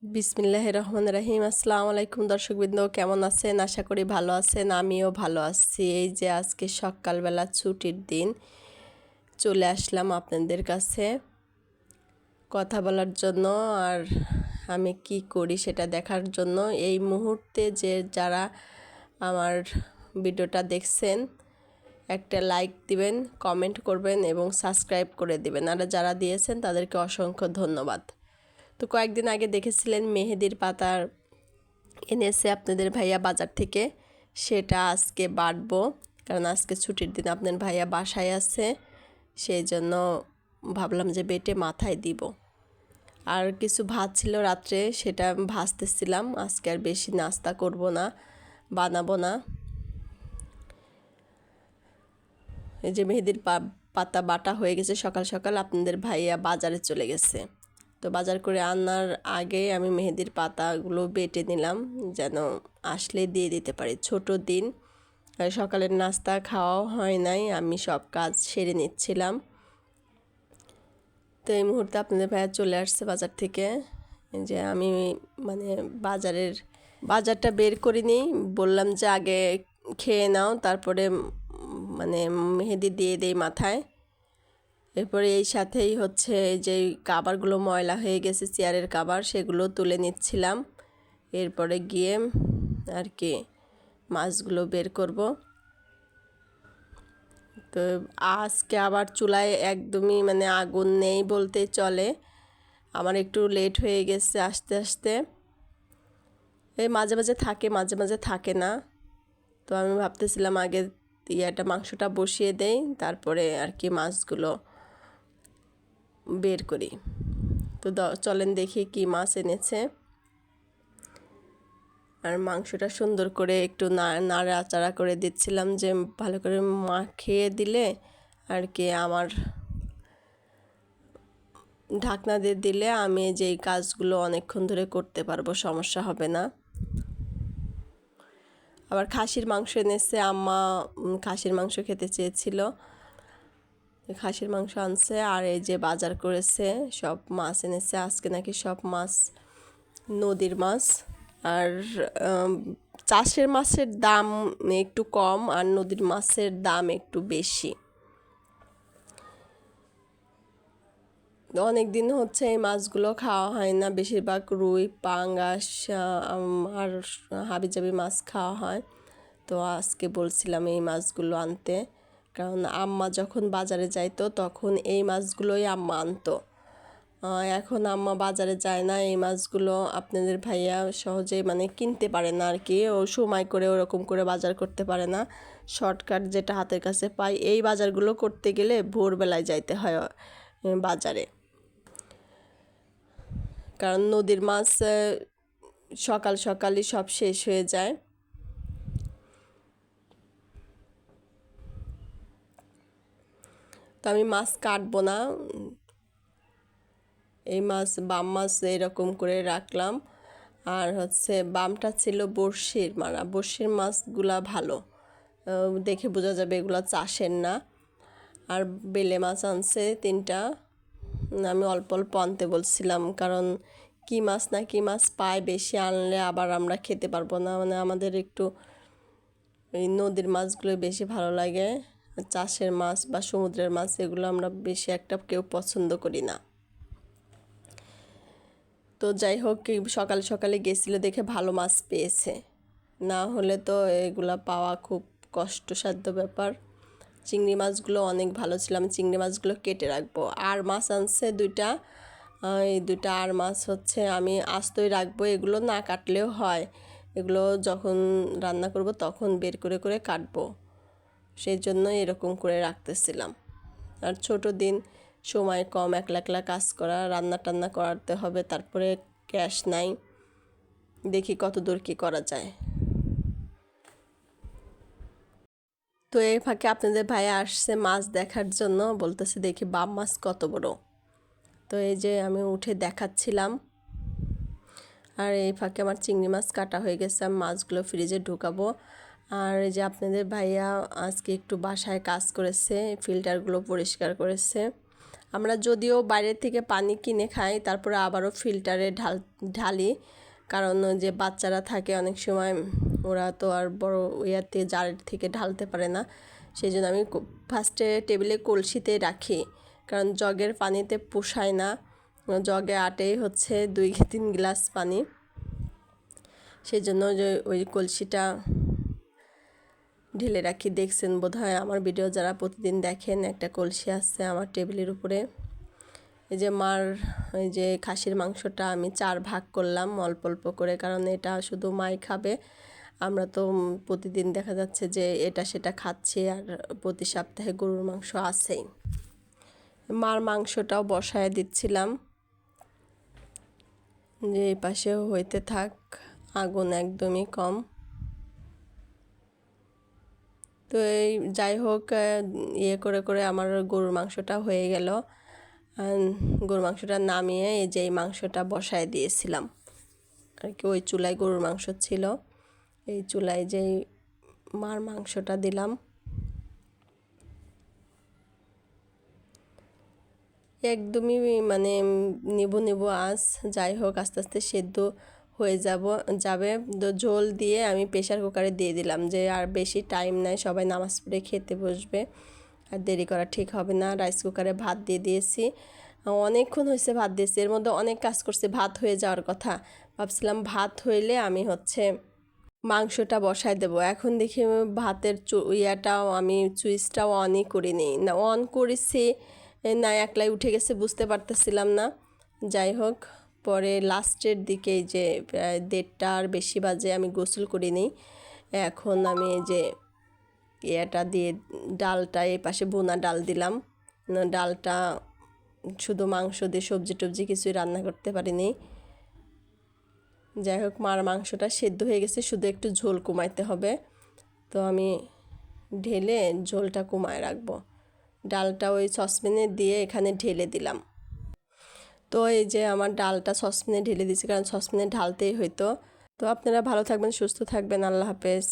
বিসমিল্লাহির রহমানির রহিম। আসসালামু আলাইকুম দর্শকবৃন্দ, কেমন আছেন? আশা করি ভালো আছেন। আমিও ভালো আছি। এই যে আজকে সকালবেলা ছুটির দিন চলে আসলাম আপনাদের কাছে কথা বলার জন্য, আর আমি কি করি সেটা দেখার জন্য। এই মুহূর্তে যারা আমার ভিডিওটা দেখছেন একটা লাইক দিবেন, কমেন্ট করবেন এবং সাবস্ক্রাইব করে দিবেন। আর যারা দিয়েছেন তাদেরকে অসংখ্য ধন্যবাদ। তো কয়েকদিন আগে দেখেছিলেন মেহেদির পাতার এনেছে আপনাদের ভাইয়া বাজার থেকে, সেটা আজকে বাটবো, কারণ আজকে ছুটির দিন আপনার ভাইয়া বাসায় আছে, সেই জন্য ভাবলাম যে বেটে মাথায় দিব। আর কিছু ভাত ছিল রাত্রে, সেটা ভাজতেছিলাম। আজকে আর বেশি নাস্তা করব না, বানাবো না। এই যে মেহেদির পাতা বাটা হয়ে গেছে, সকাল সকাল আপনাদের ভাইয়া বাজারে চলে গেছে। তো বাজার করে আনার আগে আমি মেহেদির পাতাগুলো বেটে নিলাম, যেন আসলে দিয়ে দিতে পারি। ছোট দিন, সকালের নাস্তা খাওয়াও হয় নাই, আমি সব কাজ সেরে নিচ্ছিলাম। তো এই মুহূর্তে আপনাদের ভাইয়া চলে আসছে বাজার থেকে। যে আমি মানে বাজারটা বের করিনি, বললাম যে আগে খেয়ে নাও, তারপরে মানে মেহেদি দিয়ে দেই মাথায়। এরপরে এই সাথেই হচ্ছে যে কাবারগুলো ময়লা হয়ে গেছে, চেয়ারের কাবার, সেগুলো তুলে নিচ্ছিলাম। এরপরে গিয়ে আর কি মাছগুলো বের করব। তো আজকে আবার চুলায় একদমই মানে আগুন নেই বলতে চলে, আমার একটু লেট হয়ে গেছে আস্তে আস্তে। এই মাঝে মাঝে থাকে, মাঝে মাঝে থাকে না। তো আমি ভাবতেছিলাম আগে মাংসটা বসিয়ে দেই, তারপরে আর কি মাছগুলো বের করি। তো চলেন দেখি কি মাছ এনেছে। আর মাংসটা সুন্দর করে একটু নাড়াচাড়া করে দিচ্ছিলাম, যে ভালো করে মাখিয়ে দিলে আর কি আমার ঢাকনা দিয়ে দিলে আমি যেই কাজগুলো অনেকক্ষণ ধরে করতে পারবো, সমস্যা হবে না। আবার খাসির মাংস এনেছে আম্মা, খাসির মাংস খেতে চেয়েছিল, খাসির মাংস আনছে। আর এই যে বাজার করেছে, সব মাছ এনেছে আজকে, নাকি সব মাছ নদীর মাছ। আর চাষের মাছের দাম একটু কম, আর নদীর মাছের দাম একটু বেশি। অনেক দিন হচ্ছে এই মাছগুলো খাওয়া হয় না, বেশিরভাগ রুই, পাঙ্গাস আর হাবিজাবি মাছ খাওয়া হয়। তো আজকে বলছিলাম এই মাছগুলো আনতে, কারণ আম্মা যখন বাজারে যাইতো তখন এই মাছগুলোই আম্মা আনতো। এখন আম্মা বাজারে যায় না, এই মাছগুলো আপনাদের ভাইয়া সহজে মানে কিনতে পারে না আর কি, ও সময় করে ওরকম করে বাজার করতে পারে না। শর্টকাট যেটা হাতের কাছে পাই, এই বাজারগুলো করতে গেলে ভোরবেলায় যাইতে হয় বাজারে, কারণ নদীর মাছ সকাল সকালই সব শেষ হয়ে যায়। তো আমি মাছ কাটবো না, এই মাছ বাম মাছ এরকম করে রাখলাম। আর হচ্ছে বামটা ছিল বড়শির মারা, বড়শির মাছগুলা ভালো, দেখে বোঝা যাবে এগুলো চাষের না। আর বেলে মাছ আনছে 3টা, আমি অল্প অল্প আনতে বলছিলাম, কারণ কি মাছ না কি মাছ পায়, বেশি আনলে আবার আমরা খেতে পারবো না। মানে আমাদের একটু এই নদীর মাছগুলো বেশি ভালো লাগে, চাষের মাছ বা সমুদ্রের মাছ এগুলো আমরা বেশি একটা কেউ পছন্দ করি না। তো যাই হোক, সকালে সকালে গেছিলো দেখে ভালো মাছ পেয়েছে, না হলে তো এগুলা পাওয়া খুব কষ্টসাধ্য ব্যাপার। চিংড়ি মাছগুলো অনেক ভালো ছিল, আমি চিংড়ি মাছগুলো কেটে রাখবো। আর মাছ আনছে 2টা, এই 2টা আর মাছ হচ্ছে আমি আস্তই রাখবো, এগুলো না কাটলেও হয়, এগুলো যখন রান্না করব তখন বের করে করে কাটবো, সেই জন্য এরকম করে রাখতেছিলাম। আর ছোট দিন, সময় কম, একলা একলা কাজ করা, রান্না টান্না করাতে হবে, তারপরে ক্যাশ নাই, দেখি কত দূর কী করা যায়। তো এই ফাঁকে আপনাদের ভাইয়া আসছে মাছ দেখার জন্য, বলতেছে দেখি বাম মাছ কত বড়। তো এই যে আমি উঠে দেখাচ্ছিলাম। আর এই ফাঁকে আমার চিংড়ি মাছ কাটা হয়ে গেছে, আমি মাছগুলো ফ্রিজে ঢুকাবো। আর এই যে আপনাদের ভাইয়া আজকে একটু বাসায় কাজ করেছে, ফিল্টারগুলো পরিষ্কার করেছে। আমরা যদিও বাইরে থেকে পানি কিনে খাই, তারপরে আবারও ফিল্টারে ঢালি, কারণ যে বাচ্চারা থাকে অনেক সময় ওরা তো আর বড় ইয়াতে জারের থেকে ঢালতে পারে না, সেই জন্য আমি ফার্স্টে টেবিলে কলসিতে রাখি, কারণ জগের পানিতে পোষায় না। জগে আটেই হচ্ছে 2-3 গ্লাস পানি, সেই জন্য যে ওই কলসিটা ঢেলে রাখি। দেখছেন বোধহয় আমার ভিডিও যারা প্রতিদিন দেখেন, একটা কলসি আছে আমার টেবিলের উপরে। এই যে মার এই যে খাসির মাংসটা আমি 4 ভাগ করলাম অল্প অল্প করে, কারণ এটা শুধু মাই খাবে, আমরা তো প্রতিদিন দেখা যাচ্ছে যে এটা সেটা খাচ্ছি, আর প্রতি সপ্তাহে গরুর মাংস আছেই। মার মাংসটাও বসায় দিচ্ছিলাম, যে এই পাশে হইতে থাক, আগুন একদমই কম। তো এই যাই হোক, ইয়ে করে করে আমার গরুর মাংসটা হয়ে গেল। গরুর মাংসটা নামিয়ে এই যে এই মাংসটা বসায় দিয়েছিলাম আর কি। ওই চুলায় গরুর মাংস ছিল, এই চুলায় যেই মার মাংসটা দিলাম। একদমই মানে নিবু নিবু আঁচ, যাই হোক আস্তে আস্তে সেদ্ধ হয়ে যাবে। ঝোল দিয়ে আমি প্রেশার কুকারে দিয়ে দিলাম, যে আর বেশি টাইম নাই, সবাই নামাজ পড়ে খেতে বসবে, আর দেরি করা ঠিক হবে না। রাইস কুকারে ভাত দিয়ে দিয়েছি, অনেকক্ষণ হয়েছে ভাত দিয়েছি, এর মধ্যে অনেক কাজ করছে, ভাত হয়ে যাওয়ার কথা। ভাবছিলাম ভাত হইলে আমি হচ্ছে মাংসটা বসায় দেব। এখন দেখি ভাতের ইয়াটাও আমি সুইচটাও অনই করিনি, না অন করেছি না একলাই উঠে গেছে বুঝতে পারতেছিলাম না। যাই হোক, পরে লাস্টের দিকে যে 1:30টার বেশি বাজে আমি গোসল করিনি। এখন আমি এই যে এটা দিয়ে ডালটা এই পাশে বোনা ডাল দিলাম। ডালটা শুধু মাংস দিয়ে সবজি টবজি কিছুই রান্না করতে পারিনি। যাই হোক, মার মাংসটা সেদ্ধ হয়ে গেছে, শুধু একটু ঝোল কমাইতে হবে, তো আমি ঢেলে ঝোলটা কমায় রাখবো। ডালটা ওই সসপ্যানে দিয়ে এখানে ঢেলে দিলাম। তো এই যে আমার ডালটা সসপ্যানে ঢেলে দিয়েছি, কারণ সসপ্যানে ঢালতেই হইতো। তো আপনারা ভালো থাকবেন, সুস্থ থাকবেন, আল্লাহ হাফেজ।